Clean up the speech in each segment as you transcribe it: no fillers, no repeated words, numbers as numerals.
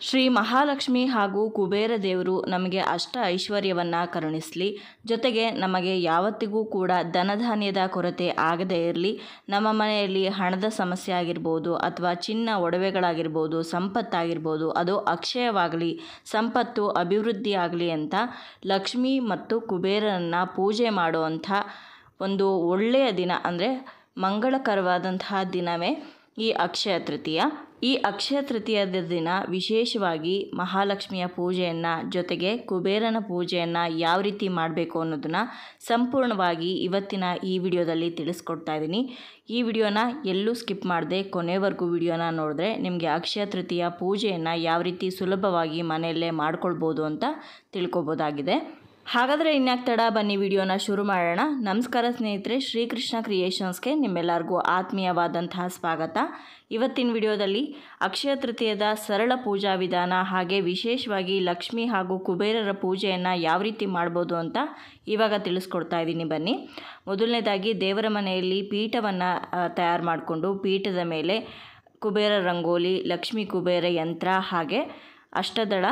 ಶ್ರೀ ಮಹಾಲಕ್ಷ್ಮಿ ಹಾಗೂ ಕುಬೇರ ದೇವರು ನಮಗೆ ಅಷ್ಟ ಐಶ್ವರ್ಯವನ್ನು ಕರುಣಿಸಲಿ. ಜೊತೆಗೆ ನಮಗೆ ಯಾವತ್ತಿಗೂ ಕೂಡ ಧನಧಾನ್ಯದ ಕೊರತೆ ಆಗದೇ ಇರಲಿ. ನಮ್ಮ ಮನೆಯಲ್ಲಿ ಹಣದ ಸಮಸ್ಯೆ ಆಗಿರ್ಬೋದು ಅಥವಾ ಚಿನ್ನ ಒಡವೆಗಳಾಗಿರ್ಬೋದು, ಸಂಪತ್ತಾಗಿರ್ಬೋದು, ಅದು ಅಕ್ಷಯವಾಗಲಿ, ಸಂಪತ್ತು ಅಭಿವೃದ್ಧಿ ಆಗಲಿ ಅಂತ ಲಕ್ಷ್ಮಿ ಮತ್ತು ಕುಬೇರನನ್ನು ಪೂಜೆ ಮಾಡುವಂಥ ಒಂದು ಒಳ್ಳೆಯ ದಿನ, ಅಂದರೆ ಮಂಗಳಕರವಾದಂತಹ ದಿನವೇ ಈ ಅಕ್ಷಯ ತೃತೀಯ. ಈ ಅಕ್ಷಯ ತೃತೀಯದ ದಿನ ವಿಶೇಷವಾಗಿ ಮಹಾಲಕ್ಷ್ಮಿಯ ಪೂಜೆಯನ್ನು ಜೊತೆಗೆ ಕುಬೇರನ ಪೂಜೆಯನ್ನು ಯಾವ ರೀತಿ ಮಾಡಬೇಕು ಅನ್ನೋದನ್ನು ಸಂಪೂರ್ಣವಾಗಿ ಇವತ್ತಿನ ಈ ವಿಡಿಯೋದಲ್ಲಿ ತಿಳಿಸ್ಕೊಡ್ತಾ ಇದ್ದೀನಿ. ಈ ವಿಡಿಯೋನ ಎಲ್ಲೂ ಸ್ಕಿಪ್ ಮಾಡದೆ ಕೊನೆವರೆಗೂ ವಿಡಿಯೋನ ನೋಡಿದ್ರೆ ನಿಮಗೆ ಅಕ್ಷಯ ತೃತೀಯ ಪೂಜೆಯನ್ನು ಯಾವ ರೀತಿ ಸುಲಭವಾಗಿ ಮನೆಯಲ್ಲೇ ಮಾಡ್ಕೊಳ್ಬೋದು ಅಂತ ತಿಳ್ಕೊಬೋದಾಗಿದೆ. ಹಾಗಾದರೆ ಇನ್ಯಾಕೆ ತಡ, ಬನ್ನಿ ವಿಡಿಯೋನ ಶುರು ಮಾಡೋಣ. ನಮಸ್ಕಾರ ಸ್ನೇಹಿತರೆ, ಶ್ರೀಕೃಷ್ಣ ಕ್ರಿಯೇಷನ್ಸ್ಗೆ ನಿಮ್ಮೆಲ್ಲರಿಗೂ ಆತ್ಮೀಯವಾದಂತಹ ಸ್ವಾಗತ. ಇವತ್ತಿನ ವಿಡಿಯೋದಲ್ಲಿ ಅಕ್ಷಯ ತೃತೀಯದ ಸರಳ ಪೂಜಾ ವಿಧಾನ ಹಾಗೆ ವಿಶೇಷವಾಗಿ ಲಕ್ಷ್ಮಿ ಹಾಗೂ ಕುಬೇರರ ಪೂಜೆಯನ್ನು ಯಾವ ರೀತಿ ಮಾಡ್ಬೋದು ಅಂತ ಇವಾಗ ತಿಳಿಸ್ಕೊಡ್ತಾ ಇದ್ದೀನಿ. ಬನ್ನಿ. ಮೊದಲನೇದಾಗಿ ದೇವರ ಮನೆಯಲ್ಲಿ ಪೀಠವನ್ನು ತಯಾರು ಮಾಡಿಕೊಂಡು ಪೀಠದ ಮೇಲೆ ಕುಬೇರ ರಂಗೋಲಿ, ಲಕ್ಷ್ಮೀ ಕುಬೇರ ಯಂತ್ರ ಹಾಗೆ ಅಷ್ಟದಳ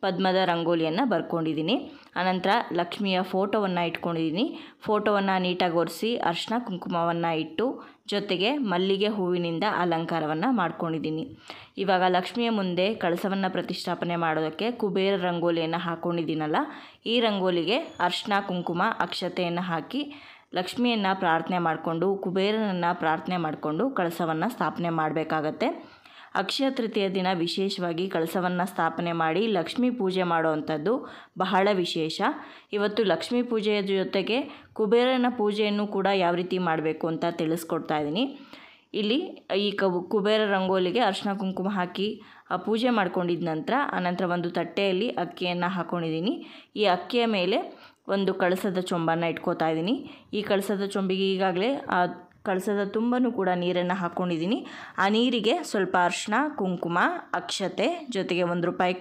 ಪದ್ಮದ ರಂಗೋಲಿಯನ್ನು ಬರ್ಕೊಂಡಿದ್ದೀನಿ. ಆನಂತರ ಲಕ್ಷ್ಮಿಯ ಫೋಟೋವನ್ನು ಇಟ್ಕೊಂಡಿದ್ದೀನಿ. ಫೋಟೋವನ್ನು ನೀಟಾಗಿ ಒರೆಸಿ ಅರಿಶಿನ ಕುಂಕುಮವನ್ನು ಇಟ್ಟು ಜೊತೆಗೆ ಮಲ್ಲಿಗೆ ಹೂವಿನಿಂದ ಅಲಂಕಾರವನ್ನು ಮಾಡ್ಕೊಂಡಿದ್ದೀನಿ. ಇವಾಗ ಲಕ್ಷ್ಮಿಯ ಮುಂದೆ ಕಳಸವನ್ನು ಪ್ರತಿಷ್ಠಾಪನೆ ಮಾಡೋದಕ್ಕೆ ಕುಬೇರ ರಂಗೋಲಿಯನ್ನು ಹಾಕ್ಕೊಂಡಿದ್ದೀನಲ್ಲ, ಈ ರಂಗೋಲಿಗೆ ಅರಿಶಿನ ಕುಂಕುಮ ಅಕ್ಷತೆಯನ್ನು ಹಾಕಿ ಲಕ್ಷ್ಮಿಯನ್ನು ಪ್ರಾರ್ಥನೆ ಮಾಡಿಕೊಂಡು ಕುಬೇರನನ್ನು ಪ್ರಾರ್ಥನೆ ಮಾಡಿಕೊಂಡು ಕಳಸವನ್ನು ಸ್ಥಾಪನೆ ಮಾಡಬೇಕಾಗತ್ತೆ. ಅಕ್ಷಯ ತೃತೀಯ ದಿನ ವಿಶೇಷವಾಗಿ ಕಳಸವನ್ನು ಸ್ಥಾಪನೆ ಮಾಡಿ ಲಕ್ಷ್ಮೀ ಪೂಜೆ ಮಾಡುವಂಥದ್ದು ಬಹಳ ವಿಶೇಷ. ಇವತ್ತು ಲಕ್ಷ್ಮೀ ಪೂಜೆಯ ಜೊತೆಗೆ ಕುಬೇರನ ಪೂಜೆಯನ್ನು ಕೂಡ ಯಾವ ರೀತಿ ಮಾಡಬೇಕು ಅಂತ ತಿಳಿಸ್ಕೊಡ್ತಾ ಇದ್ದೀನಿ. ಇಲ್ಲಿ ಈ ಕುಬೇರ ರಂಗೋಲಿಗೆ ಅರಿಶಿನ ಕುಂಕುಮ ಹಾಕಿ ಪೂಜೆ ಮಾಡ್ಕೊಂಡಿದ್ದ ನಂತರ ಒಂದು ತಟ್ಟೆಯಲ್ಲಿ ಅಕ್ಕಿಯನ್ನು ಹಾಕ್ಕೊಂಡಿದ್ದೀನಿ. ಈ ಅಕ್ಕಿಯ ಮೇಲೆ ಒಂದು ಕಳಸದ ಚೊಂಬನ್ನು ಇಟ್ಕೋತಾ ಇದ್ದೀನಿ. ಈ ಕಳಸದ ಚೊಂಬಿಗೆ ಈಗಾಗಲೇ ಕಳಸದ ತುಂಬನೂ ಕೂಡ ನೀರನ್ನು ಹಾಕ್ಕೊಂಡಿದ್ದೀನಿ. ಆ ನೀರಿಗೆ ಸ್ವಲ್ಪ ಅರಿಶಿನ ಕುಂಕುಮ ಅಕ್ಷತೆ ಜೊತೆಗೆ ₹1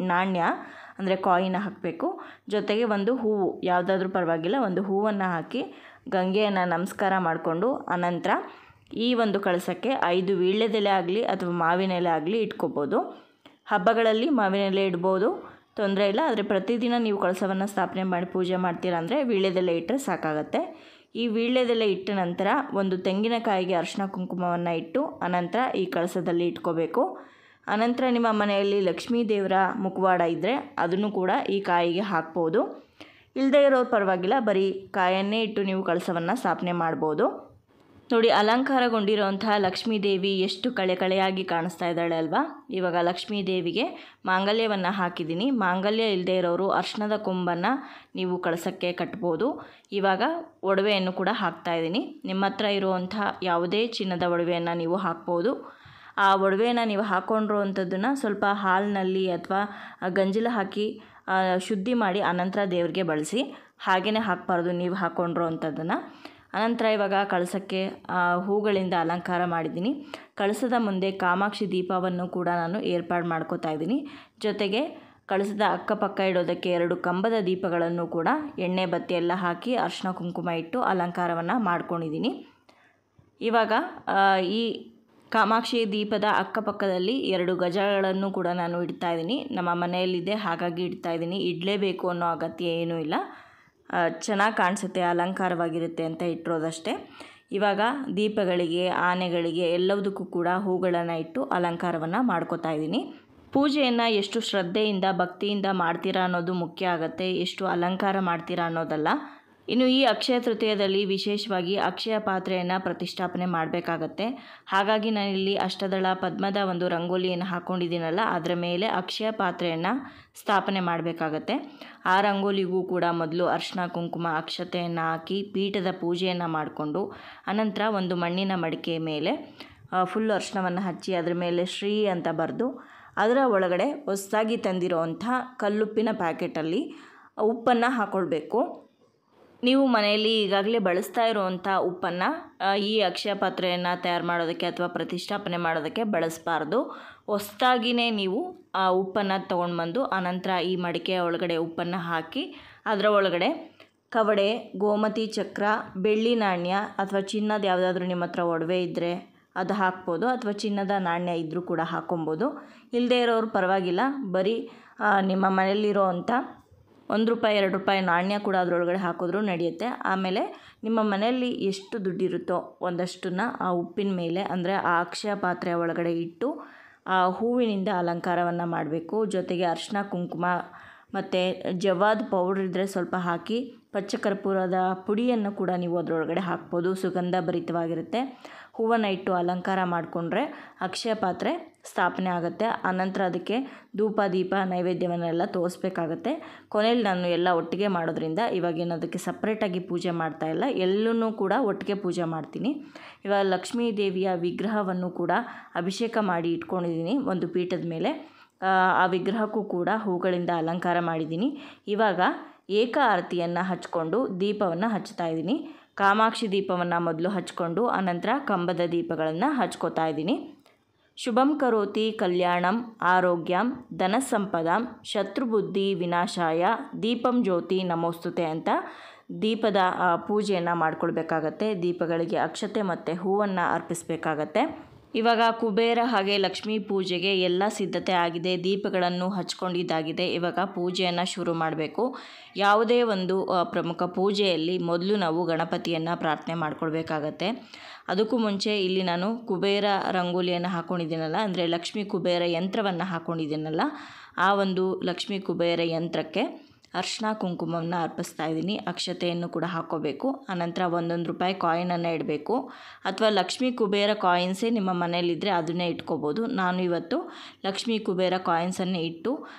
ನಾಣ್ಯ ಅಂದರೆ ಕಾಯಿನ ಹಾಕಬೇಕು. ಜೊತೆಗೆ ಒಂದು ಹೂವು, ಯಾವುದಾದ್ರೂ ಪರವಾಗಿಲ್ಲ, ಒಂದು ಹೂವನ್ನು ಹಾಕಿ ಗಂಗೆಯನ್ನು ನಮಸ್ಕಾರ ಮಾಡಿಕೊಂಡು ಅನಂತರ ಈ ಒಂದು ಕಳಸಕ್ಕೆ 5 ವೀಳ್ಯದೆಲೆ ಆಗಲಿ ಅಥವಾ ಮಾವಿನ ಎಲೆ ಆಗಲಿ ಇಟ್ಕೋಬೋದು. ಹಬ್ಬಗಳಲ್ಲಿ ಮಾವಿನ ಎಲೆ ಇಡ್ಬೋದು, ತೊಂದರೆ ಇಲ್ಲ. ಆದರೆ ಪ್ರತಿದಿನ ನೀವು ಕಳಸವನ್ನು ಸ್ಥಾಪನೆ ಮಾಡಿ ಪೂಜೆ ಮಾಡ್ತೀರಾ ಅಂದರೆ ವೀಳ್ಯದೆಲೆ ಇಟ್ಟರೆ ಸಾಕಾಗತ್ತೆ. ಈ ವೀಳ್ಯದೆಲೆ ಇಟ್ಟ ನಂತರ ಒಂದು ತೆಂಗಿನಕಾಯಿಗೆ ಅರಿಶಿನ ಕುಂಕುಮವನ್ನು ಇಟ್ಟು ಅನಂತರ ಈ ಕಳಸದಲ್ಲಿ ಇಟ್ಕೋಬೇಕು. ಅನಂತರ ನಿಮ್ಮ ಮನೆಯಲ್ಲಿ ಲಕ್ಷ್ಮೀ ದೇವರ ಮುಖವಾಡ ಇದ್ದರೆ ಅದನ್ನು ಕೂಡ ಈ ಕಾಯಿಗೆ ಹಾಕ್ಬೋದು. ಇಲ್ಲದೇ ಇರೋರು ಪರವಾಗಿಲ್ಲ, ಬರೀ ಕಾಯನ್ನೇ ಇಟ್ಟು ನೀವು ಕಳಸವನ್ನು ಸ್ಥಾಪನೆ ಮಾಡ್ಬೋದು. ನೋಡಿ, ಅಲಂಕಾರಗೊಂಡಿರೋಂತಹ ಲಕ್ಷ್ಮೀ ದೇವಿ ಎಷ್ಟು ಕಳೆಯಾಗಿ ಕಾಣಿಸ್ತಾ ಇದ್ದಾಳೆ ಅಲ್ವಾ. ಇವಾಗ ಲಕ್ಷ್ಮೀ ದೇವಿಗೆ ಮಾಂಗಲ್ಯವನ್ನು ಹಾಕಿದ್ದೀನಿ. ಮಾಂಗಲ್ಯ ಇಲ್ಲದೆ ಇರೋರು ಅರಿಶಿಣದ ಕೊಂಬನ್ನು ನೀವು ಕಳಸಕ್ಕೆ ಕಟ್ಬೋದು. ಇವಾಗ ಒಡವೆಯನ್ನು ಕೂಡ ಹಾಕ್ತಾ ಇದ್ದೀನಿ. ನಿಮ್ಮ ಹತ್ರ ಇರುವಂಥ ಯಾವುದೇ ಚಿನ್ನದ ಒಡವೆಯನ್ನು ನೀವು ಹಾಕ್ಬೋದು. ಆ ಒಡವೆಯನ್ನು ನೀವು ಹಾಕ್ಕೊಂಡಿರುವಂಥದ್ದನ್ನು ಸ್ವಲ್ಪ ಹಾಲಿನಲ್ಲಿ ಅಥವಾ ಗಂಜಲ ಹಾಕಿ ಶುದ್ಧಿ ಮಾಡಿ ಅನಂತರ ದೇವರಿಗೆ ಬಳಸಿ. ಹಾಗೆಯೇ ಹಾಕಬಾರ್ದು ನೀವು ಹಾಕ್ಕೊಂಡಿರೋವಂಥದ್ದನ್ನು. ಅನಂತರ ಇವಾಗ ಕಳಸಕ್ಕೆ ಹೂಗಳಿಂದ ಅಲಂಕಾರ ಮಾಡಿದ್ದೀನಿ. ಕಳಸದ ಮುಂದೆ ಕಾಮಾಕ್ಷಿ ದೀಪವನ್ನು ಕೂಡ ನಾನು ಏರ್ಪಾಡು ಮಾಡ್ಕೋತಾ ಇದ್ದೀನಿ. ಜೊತೆಗೆ ಕಳಸದ ಅಕ್ಕಪಕ್ಕ ಇಡೋದಕ್ಕೆ 2 ಕಂಬದ ದೀಪಗಳನ್ನು ಕೂಡ ಎಣ್ಣೆ ಬತ್ತಿ ಎಲ್ಲ ಹಾಕಿ ಅರಿಶಿನ ಕುಂಕುಮ ಇಟ್ಟು ಅಲಂಕಾರವನ್ನು ಮಾಡ್ಕೊಂಡಿದ್ದೀನಿ. ಇವಾಗ ಈ ಕಾಮಾಕ್ಷಿ ದೀಪದ ಅಕ್ಕಪಕ್ಕದಲ್ಲಿ 2 ಗಜಗಳನ್ನು ಕೂಡ ನಾನು ಇಡ್ತಾ ಇದ್ದೀನಿ. ನಮ್ಮ ಮನೆಯಲ್ಲಿದೆ, ಹಾಗಾಗಿ ಇಡ್ತಾ ಇದ್ದೀನಿ. ಇಡಲೇಬೇಕು ಅನ್ನೋ ಅಗತ್ಯ ಏನೂ ಇಲ್ಲ, ಚೆನ್ನಾಗಿ ಕಾಣಿಸುತ್ತೆ, ಅಲಂಕಾರವಾಗಿರುತ್ತೆ ಅಂತ ಇಟ್ಟಿರೋದಷ್ಟೇ. ಇವಾಗ ದೀಪಗಳಿಗೆ, ಆನೆಗಳಿಗೆ ಎಲ್ಲದಕ್ಕೂ ಕೂಡ ಹೂಗಳನ್ನು ಇಟ್ಟು ಅಲಂಕಾರವನ್ನು ಮಾಡ್ಕೋತಾ ಇದ್ದೀನಿ. ಪೂಜೆಯನ್ನು ಎಷ್ಟು ಶ್ರದ್ಧೆಯಿಂದ ಭಕ್ತಿಯಿಂದ ಮಾಡ್ತೀರಾ ಅನ್ನೋದು ಮುಖ್ಯ ಆಗುತ್ತೆ, ಎಷ್ಟು ಅಲಂಕಾರ ಮಾಡ್ತೀರಾ ಅನ್ನೋದಲ್ಲ. ಇನ್ನು ಈ ಅಕ್ಷಯ ತೃತೀಯದಲ್ಲಿ ವಿಶೇಷವಾಗಿ ಅಕ್ಷಯ ಪಾತ್ರೆಯನ್ನು ಪ್ರತಿಷ್ಠಾಪನೆ ಮಾಡಬೇಕಾಗತ್ತೆ. ಹಾಗಾಗಿ ನಾನಿಲ್ಲಿ ಅಷ್ಟದಳ ಪದ್ಮದ ಒಂದು ರಂಗೋಲಿಯನ್ನು ಹಾಕ್ಕೊಂಡಿದ್ದೀನಲ್ಲ, ಅದರ ಮೇಲೆ ಅಕ್ಷಯ ಪಾತ್ರೆಯನ್ನು ಸ್ಥಾಪನೆ ಮಾಡಬೇಕಾಗತ್ತೆ. ಆ ರಂಗೋಲಿಗೂ ಕೂಡ ಮೊದಲು ಅರಿಶಿನ ಕುಂಕುಮ ಅಕ್ಷತೆಯನ್ನು ಹಾಕಿ ಪೀಠದ ಪೂಜೆಯನ್ನು ಮಾಡಿಕೊಂಡು ಅನಂತರ ಒಂದು ಮಣ್ಣಿನ ಮಡಿಕೆ ಮೇಲೆ ಫುಲ್ ಅರಿಶಿನವನ್ನು ಹಚ್ಚಿ ಅದರ ಮೇಲೆ ಶ್ರೀ ಅಂತ ಬರೆದು ಅದರ ಒಳಗಡೆ ಹೊಸದಾಗಿ ತಂದಿರೋವಂಥ ಕಲ್ಲುಪ್ಪಿನ ಪ್ಯಾಕೆಟಲ್ಲಿ ಉಪ್ಪನ್ನು ಹಾಕ್ಕೊಳ್ಬೇಕು. ನೀವು ಮನೆಯಲ್ಲಿ ಈಗಾಗಲೇ ಬಳಸ್ತಾ ಇರುವಂಥ ಉಪ್ಪನ್ನು ಈ ಅಕ್ಷಯ ಪಾತ್ರೆಯನ್ನು ತಯಾರು ಮಾಡೋದಕ್ಕೆ ಅಥವಾ ಪ್ರತಿಷ್ಠಾಪನೆ ಮಾಡೋದಕ್ಕೆ ಬಳಸಬಾರ್ದು. ಹೊಸದಾಗಿಯೇ ನೀವು ಆ ಉಪ್ಪನ್ನು ತೊಗೊಂಡು ಬಂದು ಅನಂತರ ಈ ಮಡಿಕೆಯ ಒಳಗಡೆ ಉಪ್ಪನ್ನು ಹಾಕಿ ಅದರ ಒಳಗಡೆ ಕವಡೆ, ಗೋಮತಿ ಚಕ್ರ, ಬೆಳ್ಳಿ ನಾಣ್ಯ ಅಥವಾ ಚಿನ್ನದ ಯಾವುದಾದ್ರೂ ನಿಮ್ಮ ಹತ್ರ ಒಡವೆ ಇದ್ದರೆ ಅದು ಹಾಕ್ಬೋದು, ಅಥವಾ ಚಿನ್ನದ ನಾಣ್ಯ ಇದ್ದರೂ ಕೂಡ ಹಾಕ್ಕೊಬೋದು. ಇಲ್ಲದೇ ಇರೋರು ಪರವಾಗಿಲ್ಲ, ಬರೀ ನಿಮ್ಮ ಮನೆಯಲ್ಲಿರೋ ಅಂಥ ₹1 ₹2 ನಾಣ್ಯ ಕೂಡ ಅದರೊಳಗಡೆ ಹಾಕಿದ್ರೂ ನಡೆಯುತ್ತೆ. ಆಮೇಲೆ ನಿಮ್ಮ ಮನೆಯಲ್ಲಿ ಎಷ್ಟು ದುಡ್ಡಿರುತ್ತೋ ಒಂದಷ್ಟನ್ನು ಆ ಉಪ್ಪಿನ ಮೇಲೆ, ಅಂದರೆ ಆ ಅಕ್ಷಯ ಪಾತ್ರೆಯ ಒಳಗಡೆ ಇಟ್ಟು ಆ ಹೂವಿನಿಂದ ಅಲಂಕಾರವನ್ನು ಮಾಡಬೇಕು. ಜೊತೆಗೆ ಅರಿಶಿನ ಕುಂಕುಮ ಮತ್ತು ಜವಾದ್ ಪೌಡ್ರ್ ಇದ್ದರೆ ಸ್ವಲ್ಪ ಹಾಕಿ, ಪಚ್ಚಕರ್ಪೂರದ ಪುಡಿಯನ್ನು ಕೂಡ ನೀವು ಅದರೊಳಗಡೆ ಹಾಕ್ಬೋದು, ಸುಗಂಧ ಭರಿತವಾಗಿರುತ್ತೆ. ಹೂವನ್ನು ಇಟ್ಟು ಅಲಂಕಾರ ಮಾಡಿಕೊಂಡ್ರೆ ಅಕ್ಷಯ ಪಾತ್ರೆ ಸ್ಥಾಪನೆ ಆಗುತ್ತೆ. ಆನಂತರ ಅದಕ್ಕೆ ಧೂಪ ದೀಪ ನೈವೇದ್ಯವನ್ನೆಲ್ಲ ತೋರಿಸ್ಬೇಕಾಗತ್ತೆ. ಕೊನೆಯಲ್ಲಿ ನಾನು ಎಲ್ಲ ಒಟ್ಟಿಗೆ ಮಾಡೋದ್ರಿಂದ ಇವಾಗೇನು ಅದಕ್ಕೆ ಸಪ್ರೇಟಾಗಿ ಪೂಜೆ ಮಾಡ್ತಾಯಿಲ್ಲ, ಎಲ್ಲನೂ ಕೂಡ ಒಟ್ಟಿಗೆ ಪೂಜೆ ಮಾಡ್ತೀನಿ. ಇವಾಗ ಲಕ್ಷ್ಮೀ ದೇವಿಯ ವಿಗ್ರಹವನ್ನು ಕೂಡ ಅಭಿಷೇಕ ಮಾಡಿ ಇಟ್ಕೊಂಡಿದ್ದೀನಿ ಒಂದು ಪೀಠದ ಮೇಲೆ. ಆ ವಿಗ್ರಹಕ್ಕೂ ಕೂಡ ಹೂಗಳಿಂದ ಅಲಂಕಾರ ಮಾಡಿದ್ದೀನಿ. ಇವಾಗ ಏಕ ಆರತಿಯನ್ನು ಹಚ್ಕೊಂಡು ದೀಪವನ್ನು ಹಚ್ತಾ ಇದ್ದೀನಿ. ಕಾಮಾಕ್ಷಿ ದೀಪವನ್ನು ಮೊದಲು ಹಚ್ಕೊಂಡು ಅನಂತರ ಕಂಬದ ದೀಪಗಳನ್ನು ಹಚ್ಕೋತಾ ಇದ್ದೀನಿ. ಶುಭಂ ಕರೋತಿ ಕಲ್ಯಾಣಂ ಆರೋಗ್ಯಂ ಧನಸಂಪದಾಂ ಶತ್ರುಬುದ್ಧಿ ವಿನಾಶಾಯ ದೀಪಂ ಜ್ಯೋತಿ ನಮೋಸ್ತುತೆ ಅಂತ ದೀಪದ ಪೂಜೆಯನ್ನು ಮಾಡ್ಕೊಳ್ಬೇಕಾಗತ್ತೆ. ದೀಪಗಳಿಗೆ ಅಕ್ಷತೆ ಮತ್ತು ಹೂವನ್ನು ಅರ್ಪಿಸಬೇಕಾಗತ್ತೆ. ಇವಾಗ ಕುಬೇರ ಹಾಗೆ ಲಕ್ಷ್ಮೀ ಪೂಜೆಗೆ ಎಲ್ಲ ಸಿದ್ಧತೆ ಆಗಿದೆ, ದೀಪಗಳನ್ನು ಹಚ್ಕೊಂಡಿದ್ದಾಗಿದೆ. ಇವಾಗ ಪೂಜೆಯನ್ನು ಶುರು ಮಾಡಬೇಕು. ಯಾವುದೇ ಒಂದು ಪ್ರಮುಖ ಪೂಜೆಯಲ್ಲಿ ಮೊದಲು ನಾವು ಗಣಪತಿಯನ್ನು ಪ್ರಾರ್ಥನೆ ಮಾಡ್ಕೊಳ್ಬೇಕಾಗತ್ತೆ. ಅದಕ್ಕೂ ಮುಂಚೆ ಇಲ್ಲಿ ನಾನು ಕುಬೇರ ರಂಗೋಲಿಯನ್ನು ಹಾಕ್ಕೊಂಡಿದ್ದೀನಲ್ಲ, ಅಂದರೆ ಲಕ್ಷ್ಮೀ ಕುಬೇರ ಯಂತ್ರವನ್ನು ಹಾಕ್ಕೊಂಡಿದ್ದೀನಲ್ಲ, ಆ ಒಂದು ಲಕ್ಷ್ಮೀ ಕುಬೇರ ಯಂತ್ರಕ್ಕೆ ಅರಿಶಿನ ಕುಂಕುಮವನ್ನು ಅರ್ಪಿಸ್ತಾ ಇದ್ದೀನಿ. ಅಕ್ಷತೆಯನ್ನು ಕೂಡ ಹಾಕ್ಕೋಬೇಕು. ಆನಂತರ ₹1 ಕಾಯಿನನ್ನು ಇಡಬೇಕು, ಅಥವಾ ಲಕ್ಷ್ಮೀ ಕುಬೇರ ಕಾಯಿನ್ಸೇ ನಿಮ್ಮ ಮನೆಯಲ್ಲಿದ್ದರೆ ಅದನ್ನೇ ಇಟ್ಕೋಬೋದು. ನಾನು ಇವತ್ತು ಲಕ್ಷ್ಮೀ ಕುಬೇರ ಕಾಯಿನ್ಸನ್ನೇ ಇಟ್ಟು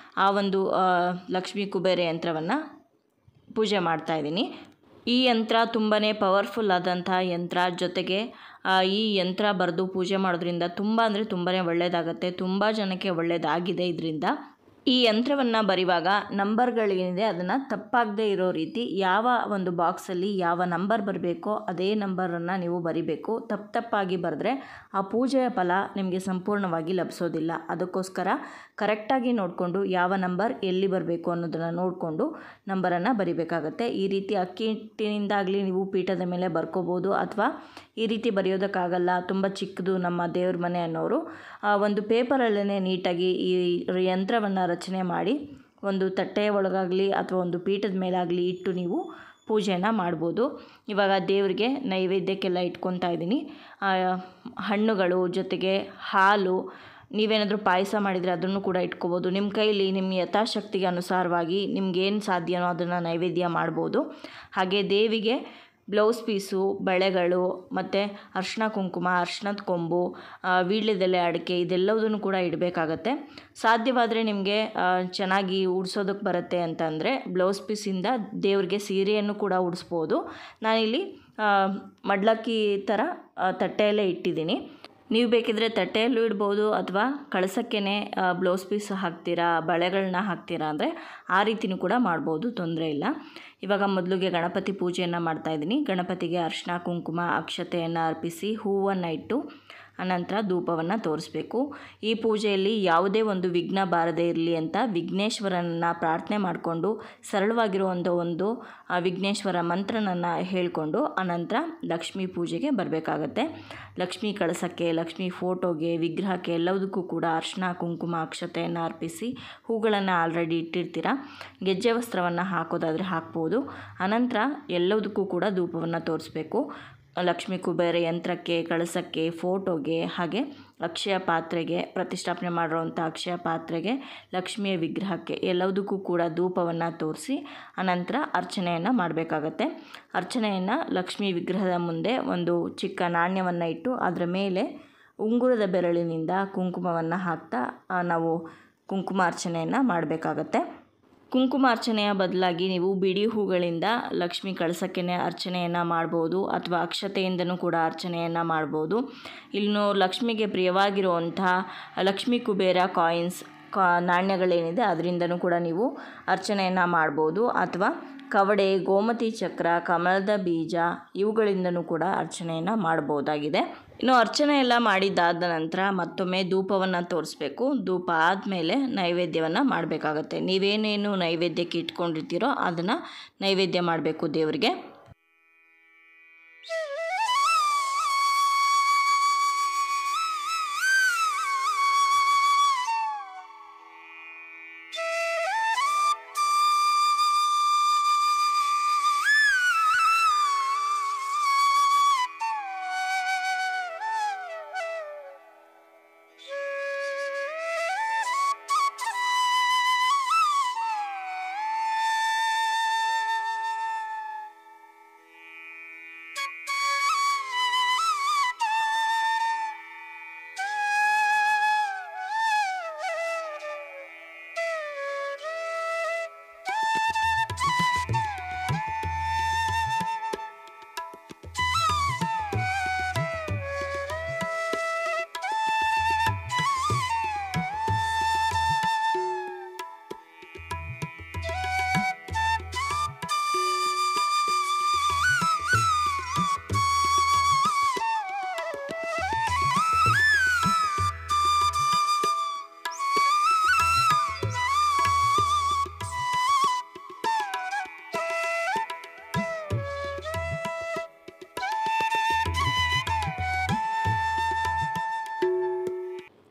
ಆ ಒಂದು ಲಕ್ಷ್ಮೀ ಕುಬೇರ ಯಂತ್ರವನ್ನು ಪೂಜೆ ಮಾಡ್ತಾಯಿದ್ದೀನಿ. ಈ ಯಂತ್ರ ತುಂಬಾ ಪವರ್ಫುಲ್ ಆದಂಥ ಯಂತ್ರ. ಜೊತೆಗೆ ಈ ಯಂತ್ರ ಬರೆದು ಪೂಜೆ ಮಾಡೋದ್ರಿಂದ ತುಂಬ ಅಂದರೆ ತುಂಬಾ ಒಳ್ಳೆಯದಾಗತ್ತೆ. ತುಂಬ ಜನಕ್ಕೆ ಒಳ್ಳೆಯದಾಗಿದೆ ಇದರಿಂದ. ಈ ಯಂತ್ರವನ್ನು ಬರೆಯುವಾಗ ನಂಬರ್ಗಳೇನಿದೆ ಅದನ್ನು ತಪ್ಪಾಗದೇ ಇರೋ ರೀತಿ ಯಾವ ಒಂದು ಬಾಕ್ಸಲ್ಲಿ ಯಾವ ನಂಬರ್ ಬರಬೇಕೋ ಅದೇ ನಂಬರನ್ನು ನೀವು ಬರಿಬೇಕು. ತಪ್ಪಾಗಿ ಬರೆದ್ರೆ ಆ ಪೂಜೆಯ ಫಲ ನಿಮಗೆ ಸಂಪೂರ್ಣವಾಗಿ ಲಭಿಸೋದಿಲ್ಲ. ಅದಕ್ಕೋಸ್ಕರ ಕರೆಕ್ಟಾಗಿ ನೋಡಿಕೊಂಡು ಯಾವ ನಂಬರ್ ಎಲ್ಲಿ ಬರಬೇಕು ಅನ್ನೋದನ್ನು ನೋಡಿಕೊಂಡು ನಂಬರನ್ನು ಬರಿಬೇಕಾಗತ್ತೆ. ಈ ರೀತಿ ಅಕ್ಕಿ ಹಿಟ್ಟಿನಿಂದಾಗಲಿ ನೀವು ಪೀಠದ ಮೇಲೆ ಬರ್ಕೋಬೋದು, ಅಥವಾ ಈ ರೀತಿ ಬರೆಯೋದಕ್ಕಾಗಲ್ಲ, ತುಂಬ ಚಿಕ್ಕದು ನಮ್ಮ ದೇವ್ರ ಮನೆ ಅನ್ನೋರು ಒಂದು ಪೇಪರಲ್ಲೇ ನೀಟಾಗಿ ಈ ಯಂತ್ರವನ್ನು ರಚನೆ ಮಾಡಿ ಒಂದು ತಟ್ಟೆಯ ಒಳಗಾಗಲಿ ಅಥವಾ ಒಂದು ಪೀಠದ ಮೇಲಾಗಲಿ ಇಟ್ಟು ನೀವು ಪೂಜೆಯನ್ನು ಮಾಡ್ಬೋದು. ಇವಾಗ ದೇವರಿಗೆ ನೈವೇದ್ಯಕ್ಕೆಲ್ಲ ಇಟ್ಕೊತಾ ಇದ್ದೀನಿ. ಹಣ್ಣುಗಳು ಜೊತೆಗೆ ಹಾಲು, ನೀವೇನಾದರೂ ಪಾಯಸ ಮಾಡಿದರೆ ಅದನ್ನು ಕೂಡ ಇಟ್ಕೋಬೋದು. ನಿಮ್ಮ ಕೈಲಿ ನಿಮ್ಮ ಯಥಾಶಕ್ತಿಗೆ ಅನುಸಾರವಾಗಿ ನಿಮ್ಗೇನು ಸಾಧ್ಯನೋ ಅದನ್ನು ನೈವೇದ್ಯ ಮಾಡ್ಬೋದು. ಹಾಗೆ ದೇವಿಗೆ ಬ್ಲೌಸ್ ಪೀಸು, ಬಳೆಗಳು ಮತ್ತು ಅರಿಶಿನ ಕುಂಕುಮ, ಅರಿಶಿನದ ಕೊಂಬು, ವೀಳ್ಯದೆಲೆ, ಅಡಿಕೆ ಇದೆಲ್ಲದನ್ನು ಕೂಡ ಇಡಬೇಕಾಗತ್ತೆ. ಸಾಧ್ಯವಾದರೆ ನಿಮಗೆ ಚೆನ್ನಾಗಿ ಉಡ್ಸೋದಕ್ಕೆ ಬರುತ್ತೆ ಅಂತಂದರೆ ಬ್ಲೌಸ್ ಪೀಸಿಂದ ದೇವ್ರಿಗೆ ಸೀರೆಯನ್ನು ಕೂಡ ಉಡಿಸ್ಬೋದು. ನಾನಿಲ್ಲಿ ಮಡ್ಲಕ್ಕಿ ಥರ ತಟ್ಟೆಯಲ್ಲೇ ಇಟ್ಟಿದ್ದೀನಿ. ನೀವು ಬೇಕಿದ್ರೆ ತಟ್ಟೆಯಲ್ಲೂ ಇಡ್ಬೋದು, ಅಥವಾ ಕಳಸಕ್ಕೇ ಬ್ಲೌಸ್ ಪೀಸ್ ಹಾಕ್ತೀರಾ, ಬಳೆಗಳನ್ನ ಹಾಕ್ತೀರಾ ಅಂದರೆ ಆ ರೀತಿಯೂ ಕೂಡ ಮಾಡ್ಬೋದು, ತೊಂದರೆ ಇಲ್ಲ. ಇವಾಗ ಮೊದಲಿಗೆ ಗಣಪತಿ ಪೂಜೆಯನ್ನು ಮಾಡ್ತಾಯಿದ್ದೀನಿ. ಗಣಪತಿಗೆ ಅರಿಶಿನ ಕುಂಕುಮ ಅಕ್ಷತೆಯನ್ನು ಅರ್ಪಿಸಿ ಹೂವನ್ನು ಇಟ್ಟು ಅನಂತರ ಧೂಪವನ್ನು ತೋರಿಸ್ಬೇಕು. ಈ ಪೂಜೆಯಲ್ಲಿ ಯಾವುದೇ ಒಂದು ವಿಘ್ನ ಬಾರದೇ ಇರಲಿ ಅಂತ ವಿಘ್ನೇಶ್ವರನನ್ನು ಪ್ರಾರ್ಥನೆ ಮಾಡಿಕೊಂಡು ಸರಳವಾಗಿರುವಂಥ ಒಂದು ವಿಘ್ನೇಶ್ವರ ಮಂತ್ರನನ್ನು ಹೇಳಿಕೊಂಡು ಅನಂತರ ಲಕ್ಷ್ಮೀ ಪೂಜೆಗೆ ಬರಬೇಕಾಗತ್ತೆ. ಲಕ್ಷ್ಮೀ ಕಳಸಕ್ಕೆ, ಲಕ್ಷ್ಮೀ ಫೋಟೋಗೆ, ವಿಗ್ರಹಕ್ಕೆ ಎಲ್ಲದಕ್ಕೂ ಕೂಡ ಅರಿಶಿನ ಕುಂಕುಮ ಅಕ್ಷತೆಯನ್ನು ಅರ್ಪಿಸಿ ಹೂಗಳನ್ನು ಆಲ್ರೆಡಿ ಇಟ್ಟಿರ್ತೀರ. ಗೆಜ್ಜೆ ವಸ್ತ್ರವನ್ನು ಹಾಕೋದಾದರೆ ಹಾಕ್ಬೋದು. ಅನಂತರ ಎಲ್ಲದಕ್ಕೂ ಕೂಡ ಧೂಪವನ್ನು ತೋರಿಸ್ಬೇಕು. ಲಕ್ಷ್ಮೀ ಕುಬೇರ ಯಂತ್ರಕ್ಕೆ, ಕಳಸಕ್ಕೆ, ಫೋಟೋಗೆ, ಹಾಗೆ ಅಕ್ಷಯ ಪಾತ್ರೆಗೆ, ಪ್ರತಿಷ್ಠಾಪನೆ ಮಾಡಿರೋವಂಥ ಅಕ್ಷಯ ಪಾತ್ರೆಗೆ, ಲಕ್ಷ್ಮಿಯ ವಿಗ್ರಹಕ್ಕೆ ಎಲ್ಲದಕ್ಕೂ ಕೂಡ ಧೂಪವನ್ನು ತೋರಿಸಿ ಅನಂತರ ಅರ್ಚನೆಯನ್ನು ಮಾಡಬೇಕಾಗತ್ತೆ. ಅರ್ಚನೆಯನ್ನು ಲಕ್ಷ್ಮೀ ವಿಗ್ರಹದ ಮುಂದೆ ಒಂದು ಚಿಕ್ಕ ನಾಣ್ಯವನ್ನು ಇಟ್ಟು ಅದರ ಮೇಲೆ ಉಂಗುರದ ಬೆರಳಿನಿಂದ ಕುಂಕುಮವನ್ನು ಹಾಕ್ತಾ ನಾವು ಕುಂಕುಮಾರ್ಚನೆಯನ್ನು ಮಾಡಬೇಕಾಗತ್ತೆ. ಕುಂಕುಮಾರ್ಚನೆಯ ಬದಲಾಗಿ ನೀವು ಬಿಡಿ ಹೂಗಳಿಂದ ಲಕ್ಷ್ಮೀ ಕಳಸಕ್ಕೆ ಅರ್ಚನೆಯನ್ನು ಮಾಡ್ಬೋದು, ಅಥವಾ ಅಕ್ಷತೆಯಿಂದನೂ ಕೂಡ ಅರ್ಚನೆಯನ್ನು ಮಾಡ್ಬೋದು. ಇನ್ನು ಲಕ್ಷ್ಮಿಗೆ ಪ್ರಿಯವಾಗಿರುವಂಥ ಲಕ್ಷ್ಮೀ ಕುಬೇರ ಕಾಯಿನ್ಸ್ ನಾಣ್ಯಗಳೇನಿದೆ ಅದರಿಂದನೂ ಕೂಡ ನೀವು ಅರ್ಚನೆಯನ್ನು ಮಾಡ್ಬೋದು, ಅಥವಾ ಕವಡೆ, ಗೋಮತಿ ಚಕ್ರ, ಕಮಲದ ಬೀಜ ಇವುಗಳಿಂದನೂ ಕೂಡ ಅರ್ಚನೆಯನ್ನು ಮಾಡ್ಬೋದಾಗಿದೆ. ಇನ್ನು ಅರ್ಚನೆ ಎಲ್ಲ ಮಾಡಿದ್ದಾದ ನಂತರ ಮತ್ತೊಮ್ಮೆ ಧೂಪವನ್ನು ತೋರಿಸ್ಬೇಕು. ಧೂಪ ಆದಮೇಲೆ ನೈವೇದ್ಯವನ್ನು ಮಾಡಬೇಕಾಗತ್ತೆ. ನೀವೇನೇನು ನೈವೇದ್ಯಕ್ಕೆ ಇಟ್ಕೊಂಡಿರ್ತೀರೋ ಅದನ್ನು ನೈವೇದ್ಯ ಮಾಡಬೇಕು ದೇವರಿಗೆ.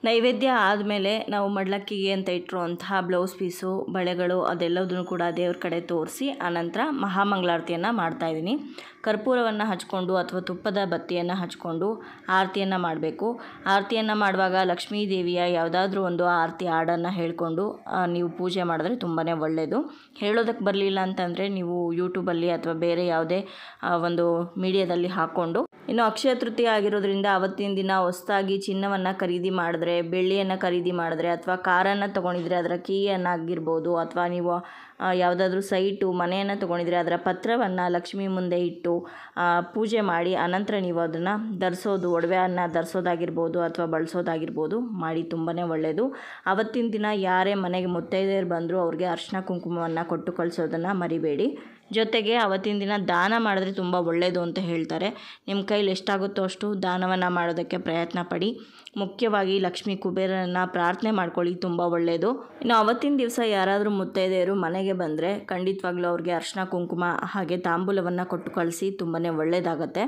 ನೈವೇದ್ಯ ಆದಮೇಲೆ ನಾವು ಮಡ್ಲಕ್ಕಿಗೆ ಅಂತ ಇಟ್ಟಿರುವಂತಹ ಬ್ಲೌಸ್ ಪೀಸು, ಬಳೆಗಳು ಅದೆಲ್ಲದನ್ನು ಕೂಡ ದೇವ್ರ ಕಡೆ ತೋರಿಸಿ ಆನಂತರ ಮಹಾಮಂಗಳಾರತಿಯನ್ನು ಮಾಡ್ತಾಯಿದ್ದೀನಿ. ಕರ್ಪೂರವನ್ನು ಹಚ್ಕೊಂಡು ಅಥವಾ ತುಪ್ಪದ ಬತ್ತಿಯನ್ನು ಹಚ್ಕೊಂಡು ಆರತಿಯನ್ನು ಮಾಡಬೇಕು. ಆರತಿಯನ್ನು ಮಾಡುವಾಗ ಲಕ್ಷ್ಮೀ ದೇವಿಯ ಯಾವುದಾದ್ರೂ ಒಂದು ಆರತಿ ಹಾಡನ್ನು ಹೇಳಿಕೊಂಡು ನೀವು ಪೂಜೆ ಮಾಡಿದ್ರೆ ತುಂಬಾ ಒಳ್ಳೆಯದು. ಹೇಳೋದಕ್ಕೆ ಬರಲಿಲ್ಲ ಅಂತಂದರೆ ನೀವು ಯೂಟ್ಯೂಬಲ್ಲಿ ಅಥವಾ ಬೇರೆ ಯಾವುದೇ ಒಂದು ಮೀಡಿಯಾದಲ್ಲಿ ಹಾಕ್ಕೊಂಡು, ಇನ್ನು ಅಕ್ಷಯ ತೃತೀಯ ಆಗಿರೋದ್ರಿಂದ ಅವತ್ತಿನ ದಿನ ಹೊಸದಾಗಿ ಚಿನ್ನವನ್ನು ಖರೀದಿ ಮಾಡಿದ್ರೆ, ಬೆಳ್ಳಿಯನ್ನು ಖರೀದಿ ಮಾಡಿದ್ರೆ ಅಥವಾ ಕಾರನ್ನು ತೊಗೊಂಡಿದ್ರೆ ಅದರ ಕೀಯನ್ನು ಆಗಿರ್ಬೋದು, ಅಥವಾ ನೀವು ಯಾವುದಾದ್ರೂ ಸೈಟು ಮನೆಯನ್ನು ತೊಗೊಂಡಿದ್ರೆ ಅದರ ಪತ್ರವನ್ನು ಲಕ್ಷ್ಮಿ ಮುಂದೆ ಇಟ್ಟು ಪೂಜೆ ಮಾಡಿ ಅನಂತರ ನೀವು ಅದನ್ನು ಧರಿಸೋದು, ಒಡವೆಯನ್ನು ಧರಿಸೋದಾಗಿರ್ಬೋದು ಅಥವಾ ಬಳಸೋದಾಗಿರ್ಬೋದು ಮಾಡಿ ತುಂಬಾ ಒಳ್ಳೆಯದು. ಅವತ್ತಿನ ದಿನ ಯಾರೇ ಮನೆಗೆ ಮುತ್ತೈದೆಯರು ಬಂದರೂ ಅವ್ರಿಗೆ ಅರಿಶಿನ ಕುಂಕುಮವನ್ನು ಕೊಟ್ಟು ಕಳಿಸೋದನ್ನು ಮರಿಬೇಡಿ. ಜೊತೆಗೆ ಅವತ್ತಿನ ದಿನ ದಾನ ಮಾಡಿದ್ರೆ ತುಂಬ ಒಳ್ಳೆಯದು ಅಂತ ಹೇಳ್ತಾರೆ. ನಿಮ್ಮ ಕೈಲಿ ಎಷ್ಟಾಗುತ್ತೋ ಅಷ್ಟು ದಾನವನ್ನು ಮಾಡೋದಕ್ಕೆ ಪ್ರಯತ್ನ ಪಡಿ. ಮುಖ್ಯವಾಗಿ ಲಕ್ಷ್ಮೀ ಕುಬೇರನನ್ನು ಪ್ರಾರ್ಥನೆ ಮಾಡ್ಕೊಳ್ಳಿ, ತುಂಬ ಒಳ್ಳೆಯದು. ಇನ್ನು ಅವತ್ತಿನ ದಿವಸ ಯಾರಾದರೂ ಮುತ್ತೈದೆಯರು ಮನೆಗೆ ಬಂದರೆ ಖಂಡಿತವಾಗ್ಲೂ ಅವ್ರಿಗೆ ಅರಿಶಿನ ಕುಂಕುಮ ಹಾಗೆ ತಾಂಬೂಲವನ್ನು ಕೊಟ್ಟು ಕಳಿಸಿ, ತುಂಬಾ ಒಳ್ಳೆಯದಾಗತ್ತೆ.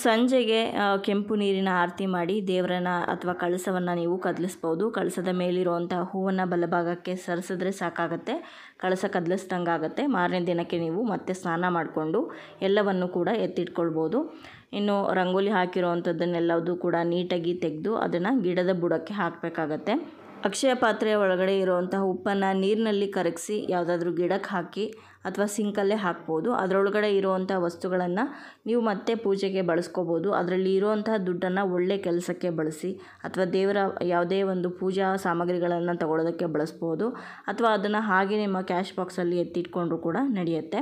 ಸಂಜೆಗೆ ಕೆಂಪು ನೀರಿನ ಆರತಿ ಮಾಡಿ ದೇವರನ್ನ ಅಥವಾ ಕಳಸವನ್ನು ನೀವು ಕದಲಿಸ್ಬೋದು. ಕಳಸದ ಮೇಲಿರುವಂಥ ಹೂವನ್ನು ಬಲಭಾಗಕ್ಕೆ ಸರಿಸಿದ್ರೆ ಸಾಕಾಗತ್ತೆ, ಕಳಸ ಕದಲಿಸ್ದಂಗಾಗತ್ತೆ. ಮಾರನೇ ದಿನಕ್ಕೆ ನೀವು ಮತ್ತೆ ಸ್ನಾನ ಮಾಡಿಕೊಂಡು ಎಲ್ಲವನ್ನು ಕೂಡ ಎತ್ತಿಟ್ಕೊಳ್ಬೋದು. ಇನ್ನು ರಂಗೋಲಿ ಹಾಕಿರೋವಂಥದ್ದನ್ನೆಲ್ಲದೂ ಕೂಡ ನೀಟಾಗಿ ತೆಗೆದು ಅದನ್ನು ಗಿಡದ ಬುಡಕ್ಕೆ ಹಾಕಬೇಕಾಗತ್ತೆ. ಅಕ್ಷಯ ಪಾತ್ರೆಯ ಒಳಗಡೆ ಇರುವಂತಹ ಉಪ್ಪನ್ನು ನೀರಿನಲ್ಲಿ ಕರಗಿಸಿ ಯಾವುದಾದ್ರೂ ಗಿಡಕ್ಕೆ ಹಾಕಿ ಅಥವಾ ಸಿಂಕಲ್ಲೇ ಹಾಕ್ಬೋದು. ಅದರೊಳಗಡೆ ಇರುವಂಥ ವಸ್ತುಗಳನ್ನು ನೀವು ಮತ್ತೆ ಪೂಜೆಗೆ ಬಳಸ್ಕೋಬೋದು. ಅದರಲ್ಲಿ ಇರುವಂತಹ ದುಡ್ಡನ್ನು ಒಳ್ಳೆ ಕೆಲಸಕ್ಕೆ ಬಳಸಿ ಅಥವಾ ದೇವರ ಯಾವುದೇ ಒಂದು ಪೂಜಾ ಸಾಮಗ್ರಿಗಳನ್ನು ತಗೊಳ್ಳೋದಕ್ಕೆ ಬಳಸ್ಬೋದು, ಅಥವಾ ಅದನ್ನು ಹಾಗೆ ನಿಮ್ಮ ಕ್ಯಾಶ್ ಬಾಕ್ಸಲ್ಲಿ ಎತ್ತಿಟ್ಕೊಂಡ್ರೂ ಕೂಡ ನಡೆಯುತ್ತೆ.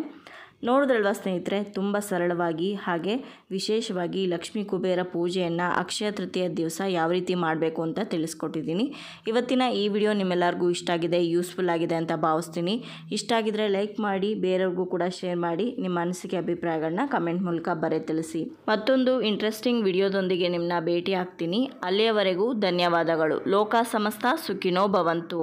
ನೋಡಿದ್ರಲ್ವ ಸ್ನೇಹಿತರೆ, ತುಂಬ ಸರಳವಾಗಿ ಹಾಗೆ ವಿಶೇಷವಾಗಿ ಲಕ್ಷ್ಮೀ ಕುಬೇರ ಪೂಜೆಯನ್ನು ಅಕ್ಷಯ ತೃತೀಯ ದಿವಸ ಯಾವ ರೀತಿ ಮಾಡಬೇಕು ಅಂತ ತಿಳಿಸ್ಕೊಟ್ಟಿದ್ದೀನಿ. ಇವತ್ತಿನ ಈ ವಿಡಿಯೋ ನಿಮ್ಮೆಲ್ಲರಿಗೂ ಇಷ್ಟ ಆಗಿದೆ, ಯೂಸ್ಫುಲ್ ಆಗಿದೆ ಅಂತ ಭಾವಿಸ್ತೀನಿ. ಇಷ್ಟ ಆಗಿದ್ರೆ ಲೈಕ್ ಮಾಡಿ, ಬೇರೆಯವ್ರಿಗೂ ಕೂಡ ಶೇರ್ ಮಾಡಿ. ನಿಮ್ಮ ಅನಿಸಿಕೆ ಅಭಿಪ್ರಾಯಗಳನ್ನ ಕಮೆಂಟ್ ಮೂಲಕ ತಿಳಿಸಿ. ಮತ್ತೊಂದು ಇಂಟ್ರೆಸ್ಟಿಂಗ್ ವಿಡಿಯೋದೊಂದಿಗೆ ನಿಮ್ಮನ್ನ ಭೇಟಿ ಆಗ್ತೀನಿ. ಅಲ್ಲಿಯವರೆಗೂ ಧನ್ಯವಾದಗಳು. ಲೋಕ ಸಮಸ್ತ ಸುಖಿನೋ ಭವಂತು.